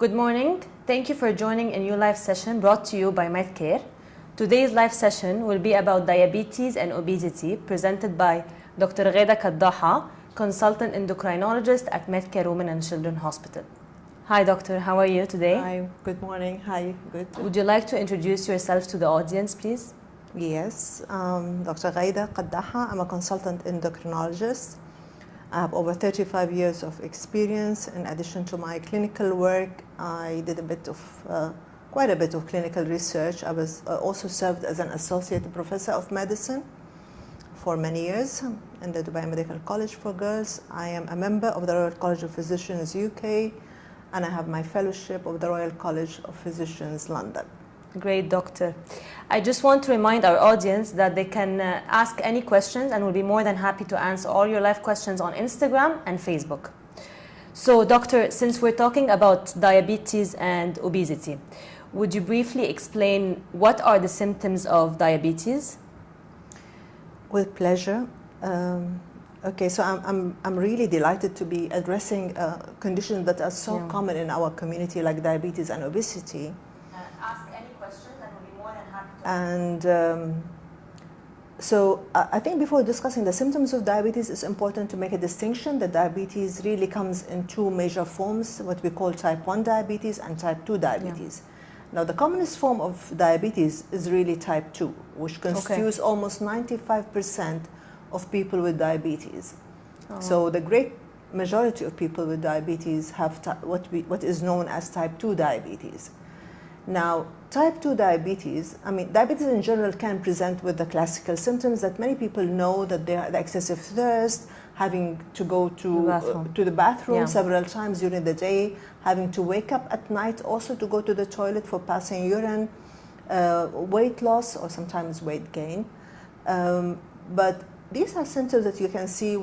Good morning. Thank you for joining a new live session brought to you by Medcare. Today's live session will be about diabetes and obesity, presented by Dr. Gheda Kaddaha, consultant endocrinologist at Medcare Women and Children Hospital. Hi, doctor. How are you today? Hi. Good morning. Hi. Good. Would you like to introduce yourself to the audience, please? Yes. Dr. Gheda Kaddaha. I'm a consultant endocrinologist. I have over 35 years of experience. In addition to my clinical work, I did quite a bit of clinical research. I also served as an associate professor of medicine for many years in the Dubai Medical College for Girls. I am a member of the Royal College of Physicians UK, and I have my fellowship of the Royal College of Physicians London. Great, doctor. I just want to remind our audience that they can ask any questions, and we'll be more than happy to answer all your live questions on Instagram and Facebook. So, doctor, since we're talking about diabetes and obesity, would you briefly explain what are the symptoms of diabetes? With pleasure. Okay, so I'm really delighted to be addressing conditions that are so common in our community, like diabetes and obesity. Ask any questions, and we'll be more than happy to. And so I think before discussing the symptoms of diabetes, it's important to make a distinction that diabetes really comes in two major forms, what we call type 1 diabetes and type 2 diabetes. Now, the commonest form of diabetes is really type 2, which constitutes almost 95% of people with diabetes. So the great majority of people with diabetes have what is known as type 2 diabetes. Now, type 2 diabetes, diabetes in general can present with the classical symptoms that many people know, that they are the excessive thirst, having to go to the bathroom several times during the day, having to wake up at night also to go to the toilet for passing urine, weight loss or sometimes weight gain. But these are symptoms that you can see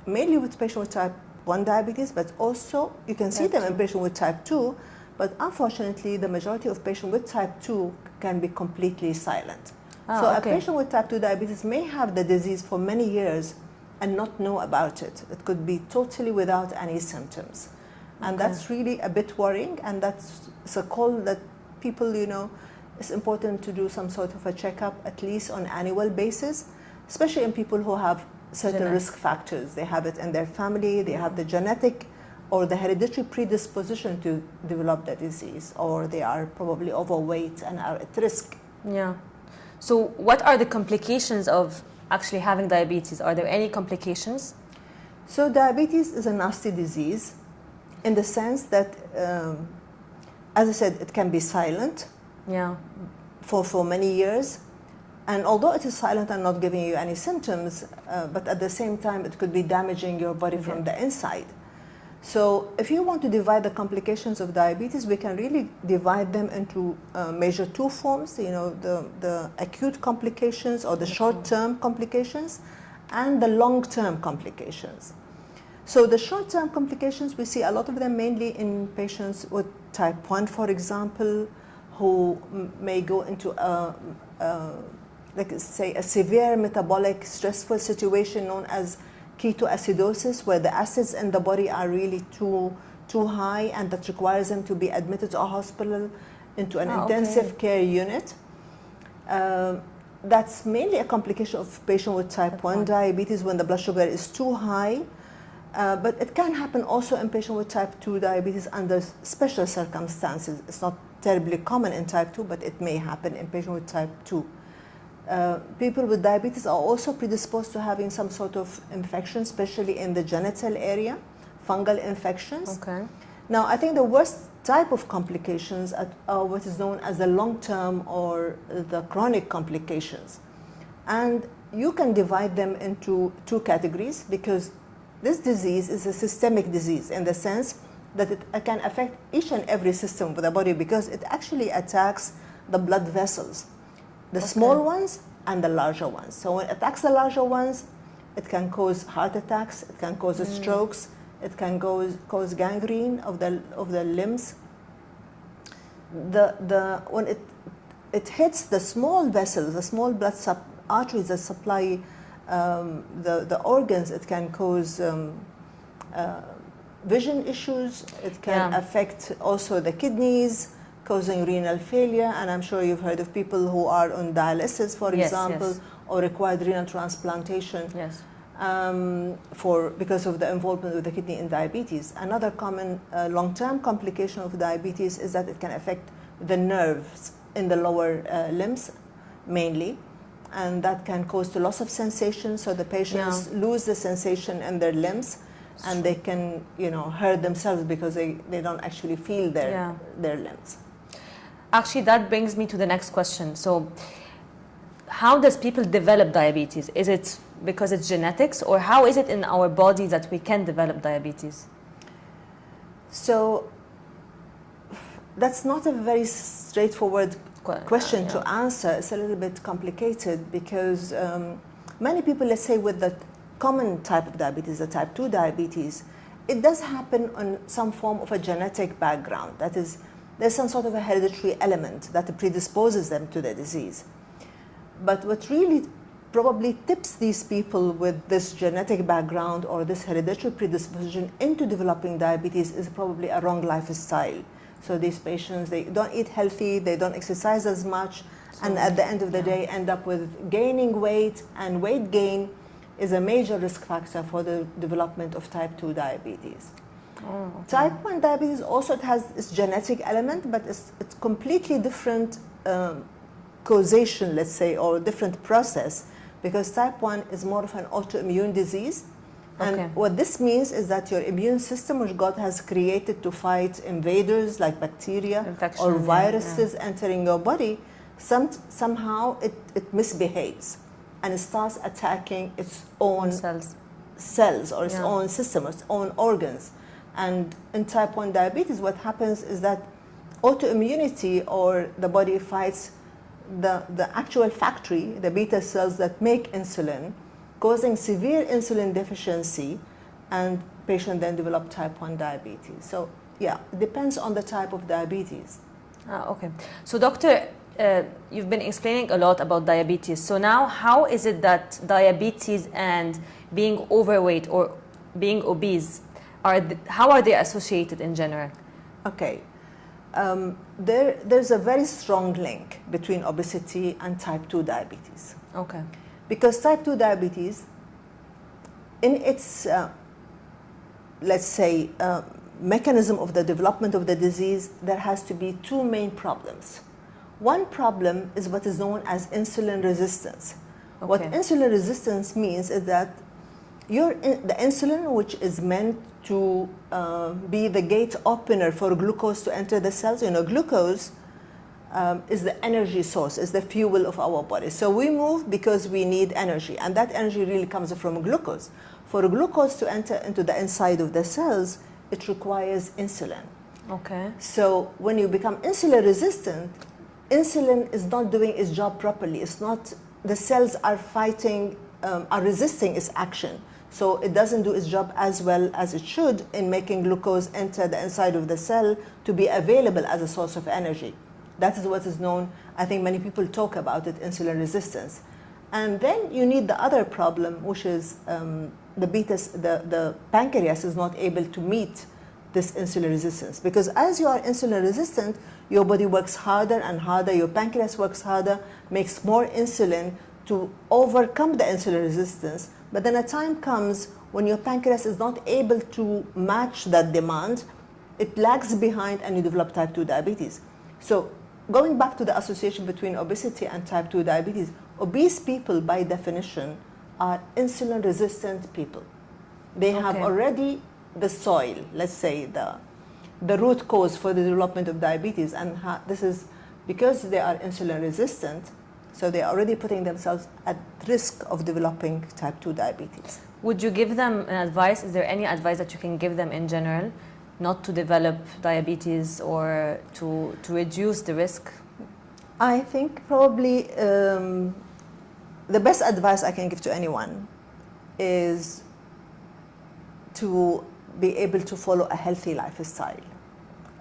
mainly with patients with type 1 diabetes, but also you can see them in patients with type 2. But unfortunately, the majority of patients with type 2 can be completely silent. A patient with type 2 diabetes may have the disease for many years and not know about it. It could be totally without any symptoms. And that's really a bit worrying, and that's a call that people, it's important to do some sort of a checkup, at least on an annual basis, especially in people who have certain risk factors. They have it in their family, they have the genetic or the hereditary predisposition to develop the disease, or they are probably overweight and are at risk. Yeah. So what are the complications of actually having diabetes? Are there any complications? So diabetes is a nasty disease in the sense that, as I said, it can be silent for many years. And although it is silent and not giving you any symptoms, but at the same time, it could be damaging your body from the inside. So if you want to divide the complications of diabetes, we can really divide them into major two forms, the acute complications or the short-term complications and the long-term complications. So the short-term complications, we see a lot of them mainly in patients with type 1, for example, who may go into a severe metabolic stressful situation known as ketoacidosis, where the acids in the body are really too high, and that requires them to be admitted to a hospital into an intensive care unit. That's mainly a complication of patient with type 1 diabetes when the blood sugar is too high. But it can happen also in patients with type 2 diabetes under special circumstances. It's not terribly common in type 2, but it may happen in patients with type 2. People with diabetes are also predisposed to having some sort of infection, especially in the genital area, fungal infections. Now, I think the worst type of complications are what is known as the long-term or the chronic complications. And you can divide them into two categories, because this disease is a systemic disease in the sense that it can affect each and every system of the body, because it actually attacks the blood vessels. The small ones and the larger ones. So when it attacks the larger ones, it can cause heart attacks, it can cause strokes, it can cause gangrene of the limbs. When it hits the small vessels, the small blood arteries that supply the organs, it can cause vision issues. It can Yeah. affect also the kidneys, causing renal failure. And I'm sure you've heard of people who are on dialysis, for Yes, example, yes. or required renal transplantation. Yes. Because of the involvement with the kidney in diabetes. Another common long-term complication of diabetes is that it can affect the nerves in the lower limbs mainly, and that can cause the loss of sensation, so the patients lose the sensation in their limbs, and they can hurt themselves because they don't actually feel their limbs. Actually, that brings me to the next question. So how does people develop diabetes? Is it because it's genetics, or how is it in our body that we can develop diabetes? So that's not a very straightforward question to answer. It's a little bit complicated because many people, let's say with the common type of diabetes, the type 2 diabetes, it does happen on some form of a genetic background. That is, there's some sort of a hereditary element that predisposes them to the disease. But what really probably tips these people with this genetic background or this hereditary predisposition into developing diabetes is probably a wrong lifestyle. So these patients, they don't eat healthy, they don't exercise as much, and at the end of the day end up with gaining weight, and weight gain is a major risk factor for the development of type 2 diabetes. Oh, okay. Type 1 diabetes also it has its genetic element, but it's completely different causation, let's say, or different process, because type 1 is more of an autoimmune disease. And what this means is that your immune system, which God has created to fight invaders like bacteria or viruses entering your body, somehow it misbehaves and it starts attacking its own cells or its own system, its own organs. And in type 1 diabetes, what happens is that autoimmunity, or the body fights the actual factory, the beta cells that make insulin, causing severe insulin deficiency, and patient then develop type 1 diabetes. So yeah, it depends on the type of diabetes. Okay. So doctor, you've been explaining a lot about diabetes. So now how is it that diabetes and being overweight or being obese, how are they associated in general? Okay. There's a very strong link between obesity and type 2 diabetes. Okay. Because type 2 diabetes, in its, let's say, mechanism of the development of the disease, there has to be two main problems. One problem is what is known as insulin resistance. Okay. What insulin resistance means is that the insulin, which is meant to be the gate opener for glucose to enter the cells, glucose is the energy source, is the fuel of our body. So we move because we need energy, and that energy really comes from glucose. For glucose to enter into the inside of the cells, it requires insulin. Okay. So when you become insulin resistant, insulin is not doing its job properly. It's not, the cells are fighting, are resisting its action. So it doesn't do its job as well as it should in making glucose enter the inside of the cell to be available as a source of energy. That is what is known, I think many people talk about it, insulin resistance. And then you need the other problem, which is the pancreas is not able to meet this insulin resistance. Because as you are insulin resistant, your body works harder and harder, your pancreas works harder, makes more insulin to overcome the insulin resistance. But then a time comes when your pancreas is not able to match that demand, it lags behind, and you develop type 2 diabetes. So going back to the association between obesity and type 2 diabetes, obese people by definition are insulin resistant people. They have already the soil, let's say the root cause for the development of diabetes, and this is because they are insulin resistant, so they are already putting themselves at risk of developing type 2 diabetes. Would you give them an advice? Is there any advice that you can give them in general not to develop diabetes or to reduce the risk? I think probably the best advice I can give to anyone is to be able to follow a healthy lifestyle.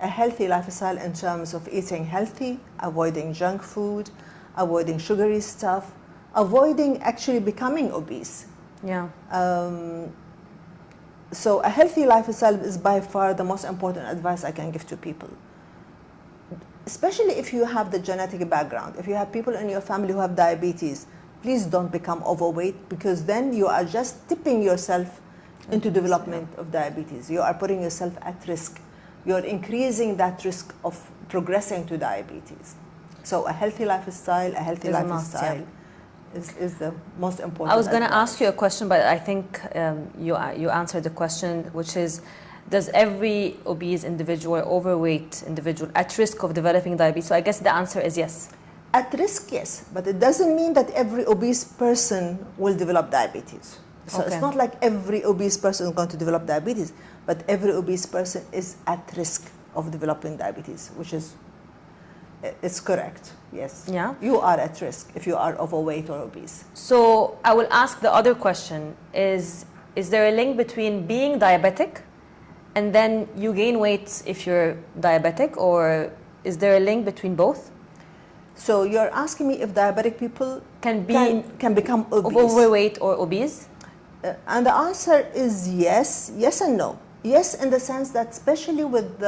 A healthy lifestyle in terms of eating healthy, avoiding junk food, avoiding sugary stuff, avoiding actually becoming obese. Yeah. So a healthy lifestyle is by far the most important advice I can give to people. Especially if you have the genetic background. If you have people in your family who have diabetes, please don't become overweight, because then you are just tipping yourself into development of diabetes. You are putting yourself at risk. You're increasing that risk of progressing to diabetes. So a healthy lifestyle, is the most important. I was going to ask you a question, but I think you answered the question, which is, does every obese individual or overweight individual at risk of developing diabetes? So I guess the answer is yes. At risk, yes, but it doesn't mean that every obese person will develop diabetes. So Okay. it's not like every obese person is going to develop diabetes, but every obese person is at risk of developing diabetes, which is, it's correct, yes. Yeah. You are at risk if you are overweight or obese. So I will ask the other question, is there a link between being diabetic and then you gain weight if you're diabetic, or is there a link between both? So you're asking me if diabetic people Can become obese. overweight or obese? And the answer is yes, yes and no. Yes, in the sense that especially with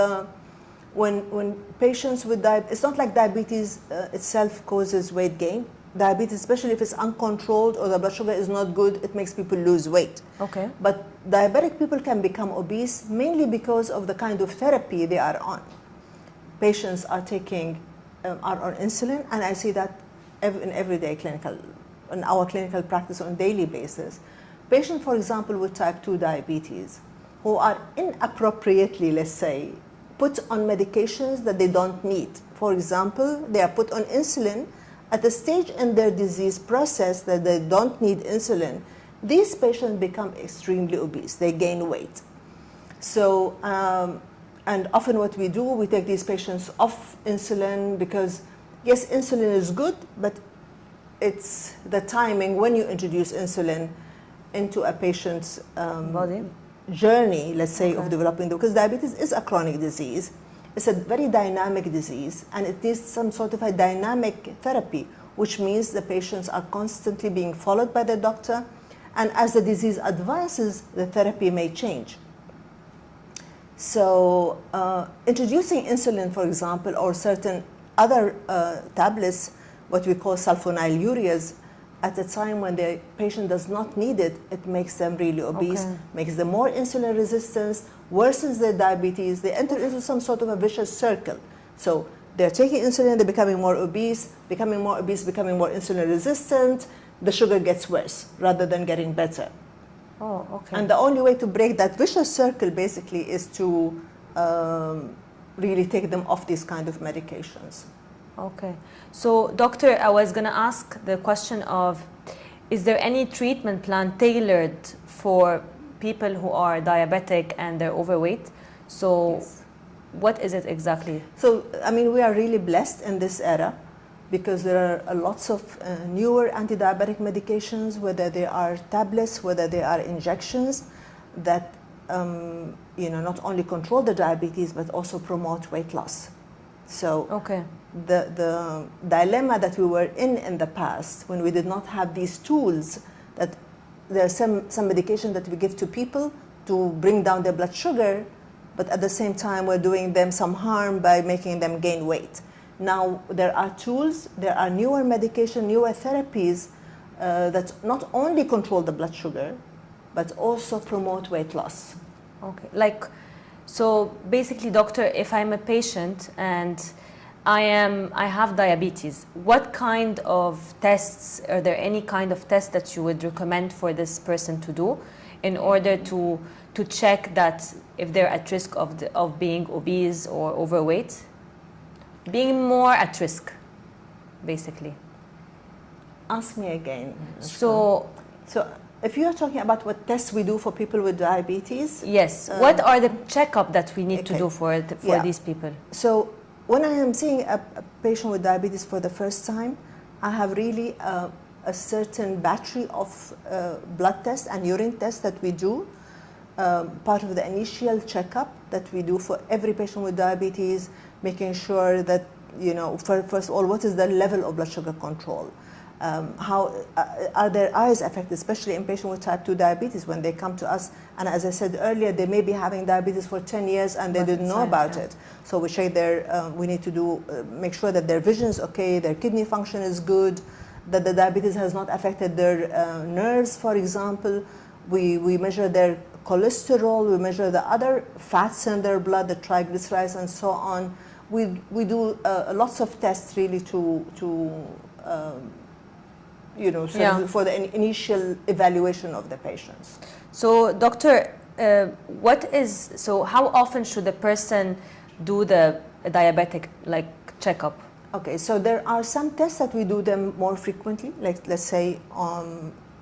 when patients with diabetes, it's not like diabetes itself causes weight gain. Diabetes, especially if it's uncontrolled or the blood sugar is not good, it makes people lose weight. Okay. But diabetic people can become obese mainly because of the kind of therapy they are on. Patients are are on insulin, and I see that in our clinical practice on a daily basis. Patients, for example, with type 2 diabetes, who are inappropriately, let's say, put on medications that they don't need. For example, they are put on insulin at a stage in their disease process that they don't need insulin. These patients become extremely obese. They gain weight. So, and often what we do, we take these patients off insulin because, yes, insulin is good, but it's the timing when you introduce insulin into a patient's Body? journey, let's say, of developing, because diabetes is a chronic disease. It's a very dynamic disease, and it needs some sort of a dynamic therapy, which means the patients are constantly being followed by the doctor, and as the disease advances, the therapy may change. So introducing insulin, for example, or certain other tablets, what we call sulfonylureas, at a time when the patient does not need it, it makes them really obese, makes them more insulin resistance, worsens their diabetes. They enter into some sort of a vicious circle. So they're taking insulin, they're becoming more obese, becoming more insulin resistant. The sugar gets worse rather than getting better. Oh, okay. And the only way to break that vicious circle basically is to really take them off these kind of medications. Okay. So, doctor, I was going to ask the question of, is there any treatment plan tailored for people who are diabetic and they're overweight? So, Yes. What is it exactly? So, I mean, we are really blessed in this era because there are lots of newer anti-diabetic medications, whether they are tablets, whether they are injections, that not only control the diabetes but also promote weight loss. So Okay. the dilemma that we were in the past, when we did not have these tools, that there's some medication that we give to people to bring down their blood sugar, but at the same time we're doing them some harm by making them gain weight. Now there are tools, there are newer medication, newer therapies that not only control the blood sugar, but also promote weight loss. Okay. So basically, doctor, if I'm a patient and I have diabetes, what kind of tests, are there any kind of tests that you would recommend for this person to do in order to check that if they're at risk of being obese or overweight? Being more at risk, basically. Ask me again. So if you're talking about what tests we do for people with diabetes. Yes. What are the checkup that we need to do for these people? So when I am seeing a patient with diabetes for the first time, I have really a certain battery of blood tests and urine tests that we do. Part of the initial checkup that we do for every patient with diabetes, making sure that, first of all, what is the level of blood sugar control? How are their eyes affected, especially in patients with type 2 diabetes when they come to us? And as I said earlier, they may be having diabetes for 10 years and they didn't know about it. So we check we need to make sure that their vision is okay, their kidney function is good, that the diabetes has not affected their nerves, for example. We measure their cholesterol, we measure the other fats in their blood, the triglycerides and so on. We do lots of tests really for the initial evaluation of the patients. So, doctor, how often should a person do the diabetic checkup? Okay, so there are some tests that we do them more frequently, like let's say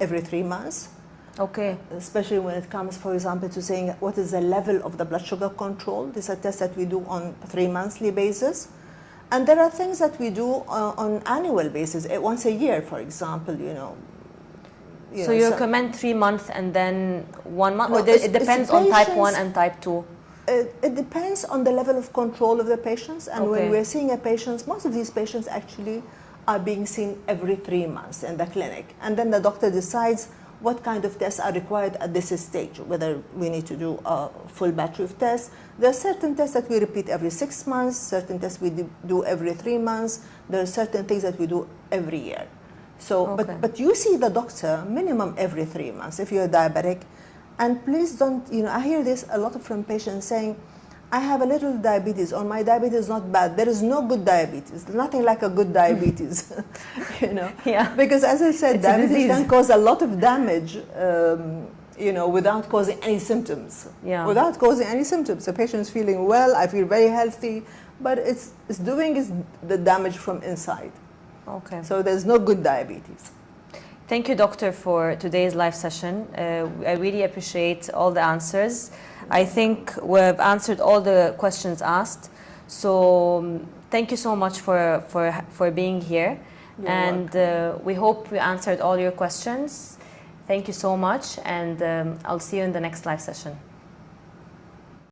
every 3 months. Okay. Especially when it comes, for example, to saying what is the level of the blood sugar control. This is a test that we do on 3 monthly basis. And there are things that we do on annual basis, once a year, for example, So you recommend 3 months and then 1 month? Or it depends on type 1 and type 2? It depends on the level of control of the patients. And when we're seeing a patient, most of these patients actually are being seen every 3 months in the clinic. And then the doctor decides what kind of tests are required at this stage, whether we need to do a full battery of tests. There are certain tests that we repeat every 6 months, certain tests we do every 3 months. There are certain things that we do every year. So, but you see the doctor minimum every 3 months if you're diabetic. And please don't, I hear this a lot from patients saying, I have a little diabetes, or my diabetes is not bad. There is no good diabetes. There's nothing like a good diabetes, Yeah. Because as I said, diabetes can cause a lot of damage, without causing any symptoms. Yeah. Without causing any symptoms. The patient is feeling well, I feel very healthy, but it's doing the damage from inside. Okay. So there's no good diabetes. Thank you, doctor, for today's live session. I really appreciate all the answers. I think we've answered all the questions asked. So thank you so much for being here. You're welcome. We hope we answered all your questions. Thank you so much, and I'll see you in the next live session.